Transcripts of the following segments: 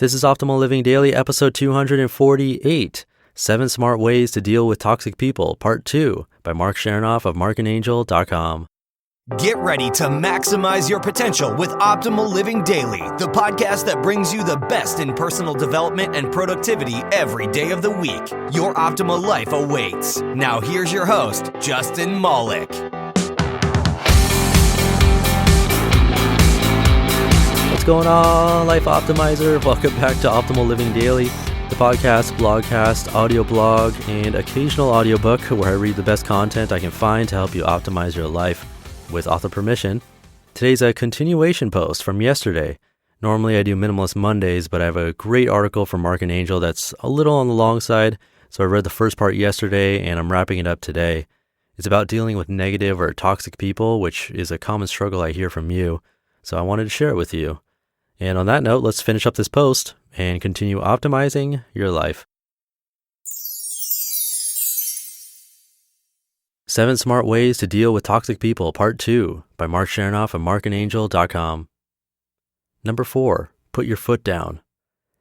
This is Optimal Living Daily, episode 248, 7 Smart Ways to Deal with Toxic People, Part 2, by Marc Chernoff of marcandangel.com. Get ready to maximize your potential with Optimal Living Daily, the podcast that brings you the best in personal development and productivity every day of the week. Your optimal life awaits. Now here's your host, Justin Malik. What's going on, Life Optimizer? Welcome back to Optimal Living Daily, the podcast, blogcast, audio blog, and occasional audiobook where I read the best content I can find to help you optimize your life with author permission. Today's a continuation post from yesterday. Normally I do Minimalist Mondays, but I have a great article from Marc and Angel that's a little on the long side, so I read the first part yesterday and I'm wrapping it up today. It's about dealing with negative or toxic people, which is a common struggle I hear from you, so I wanted to share it with you. And on that note, let's finish up this post and continue optimizing your life. 7 Smart Ways to Deal with Toxic People, Part 2, by Marc Chernoff of marcandangel.com. Number 4, put your foot down.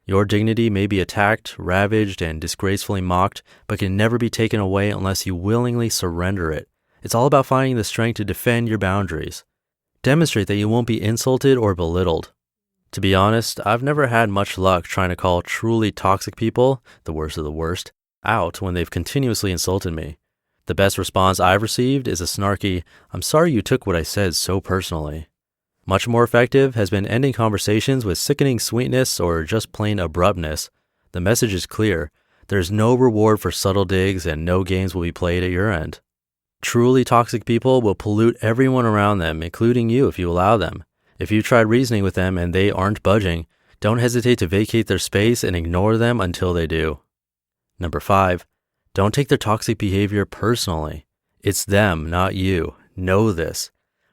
Your dignity may be attacked, ravaged, and disgracefully mocked, but can never be taken away unless you willingly surrender it. It's all about finding the strength to defend your boundaries. Demonstrate that you won't be insulted or belittled. To be honest, I've never had much luck trying to call truly toxic people, the worst of the worst, out when they've continuously insulted me. The best response I've received is a snarky, "I'm sorry you took what I said so personally." Much more effective has been ending conversations with sickening sweetness or just plain abruptness. The message is clear. There's no reward for subtle digs and no games will be played at your end. Truly toxic people will pollute everyone around them, including you if you allow them. If you've tried reasoning with them and they aren't budging, don't hesitate to vacate their space and ignore them until they do. Number 5, don't take their toxic behavior personally. It's them, not you. Know this.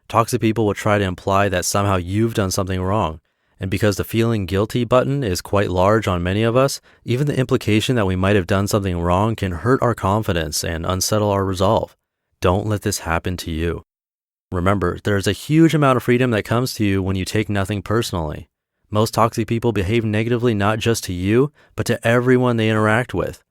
Toxic people will try to imply that somehow you've done something wrong. And because the feeling guilty button is quite large on many of us, even the implication that we might have done something wrong can hurt our confidence and unsettle our resolve. Don't let this happen to you. Remember, there is a huge amount of freedom that comes to you when you take nothing personally. Most toxic people behave negatively not just to you, but to everyone they interact with.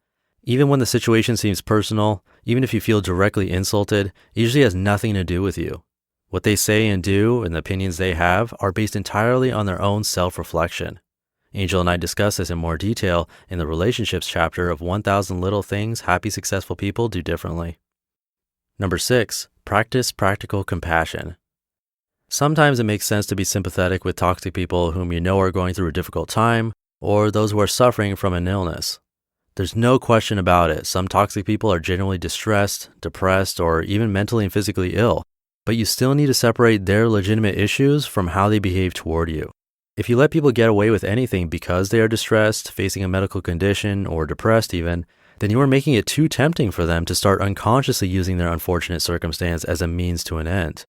Even when the situation seems personal, even if you feel directly insulted, it usually has nothing to do with you. What they say and do and the opinions they have are based entirely on their own self-reflection. Angel and I discuss this in more detail in the relationships chapter of 1,000 Little Things Happy Successful People Do Differently. Number 6, practice practical compassion. Sometimes it makes sense to be sympathetic with toxic people whom you know are going through a difficult time or those who are suffering from an illness. There's no question about it. Some toxic people are genuinely distressed, depressed, or even mentally and physically ill, but you still need to separate their legitimate issues from how they behave toward you. If you let people get away with anything because they are distressed, facing a medical condition, or depressed even, then you are making it too tempting for them to start unconsciously using their unfortunate circumstance as a means to an end.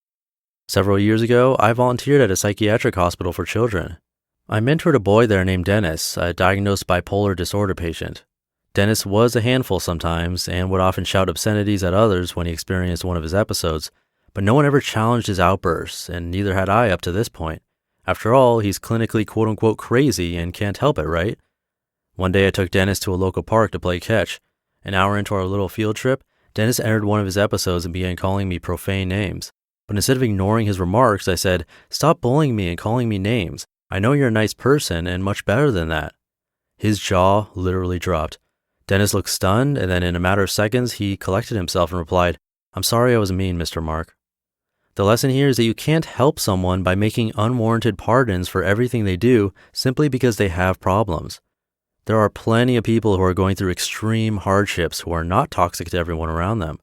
Several years ago, I volunteered at a psychiatric hospital for children. I mentored a boy there named Dennis, a diagnosed bipolar disorder patient. Dennis was a handful sometimes and would often shout obscenities at others when he experienced one of his episodes, but no one ever challenged his outbursts, and neither had I up to this point. After all, he's clinically quote-unquote crazy and can't help it, right? One day I took Dennis to a local park to play catch. An hour into our little field trip, Dennis entered one of his episodes and began calling me profane names. But instead of ignoring his remarks, I said, "Stop bullying me and calling me names. I know you're a nice person and much better than that." His jaw literally dropped. Dennis looked stunned, and then in a matter of seconds, he collected himself and replied, "I'm sorry I was mean, Mr. Mark." The lesson here is that you can't help someone by making unwarranted pardons for everything they do simply because they have problems. There are plenty of people who are going through extreme hardships who are not toxic to everyone around them.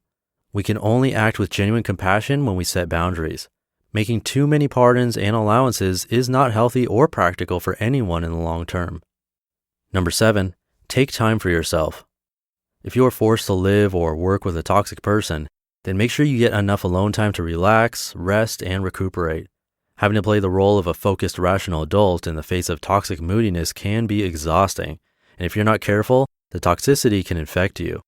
We can only act with genuine compassion when we set boundaries. Making too many pardons and allowances is not healthy or practical for anyone in the long term. Number 7, take time for yourself. If you are forced to live or work with a toxic person, then make sure you get enough alone time to relax, rest, and recuperate. Having to play the role of a focused, rational adult in the face of toxic moodiness can be exhausting. And if you're not careful, the toxicity can infect you.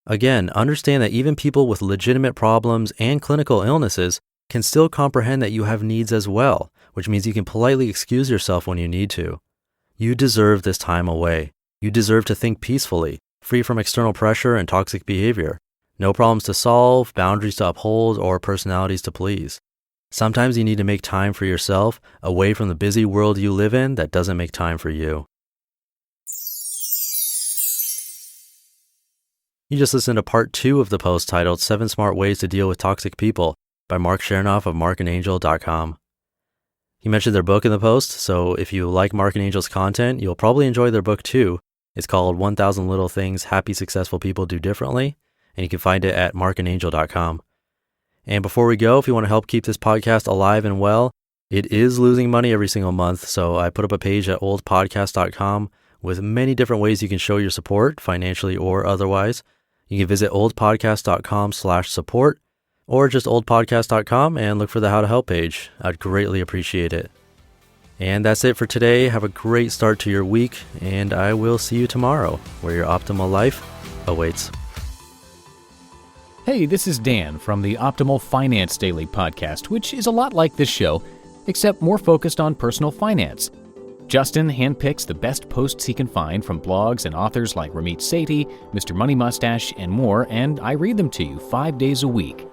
Again, understand that even people with legitimate problems and clinical illnesses can still comprehend that you have needs as well, which means you can politely excuse yourself when you need to. You deserve this time away. You deserve to think peacefully, free from external pressure and toxic behavior. No problems to solve, boundaries to uphold, or personalities to please. Sometimes you need to make time for yourself, away from the busy world you live in that doesn't make time for you. You just listened to part 2 of the post titled 7 Smart Ways to Deal with Toxic People by Marc Chernoff of marcandangel.com. He mentioned their book in the post, so if you like Marc and Angel's content, you'll probably enjoy their book too. It's called 1,000 Little Things Happy Successful People Do Differently, and you can find it at marcandangel.com. And before we go, if you want to help keep this podcast alive and well, it is losing money every single month, so I put up a page at oldpodcast.com with many different ways you can show your support, financially or otherwise. You can visit oldpodcast.com/support or just oldpodcast.com and look for the How to Help page. I'd greatly appreciate it. And that's it for today. Have a great start to your week, and I will see you tomorrow, where your optimal life awaits. Hey, this is Dan from the Optimal Finance Daily podcast, which is a lot like this show, except more focused on personal finance. Justin handpicks the best posts he can find from blogs and authors like Ramit Sethi, Mr. Money Mustache, and more, and I read them to you 5 days a week.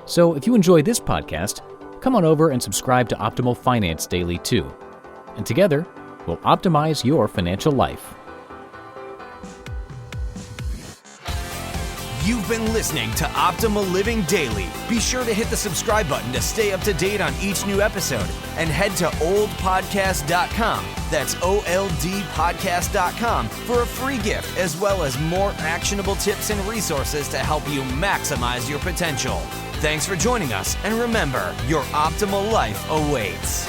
So if you enjoy this podcast, come on over and subscribe to Optimal Finance Daily too. And together, we'll optimize your financial life. You've been listening to Optimal Living Daily. Be sure to hit the subscribe button to stay up to date on each new episode, and head to oldpodcast.com. That's OLDpodcast.com for a free gift, as well as more actionable tips and resources to help you maximize your potential. Thanks for joining us, and remember, your optimal life awaits.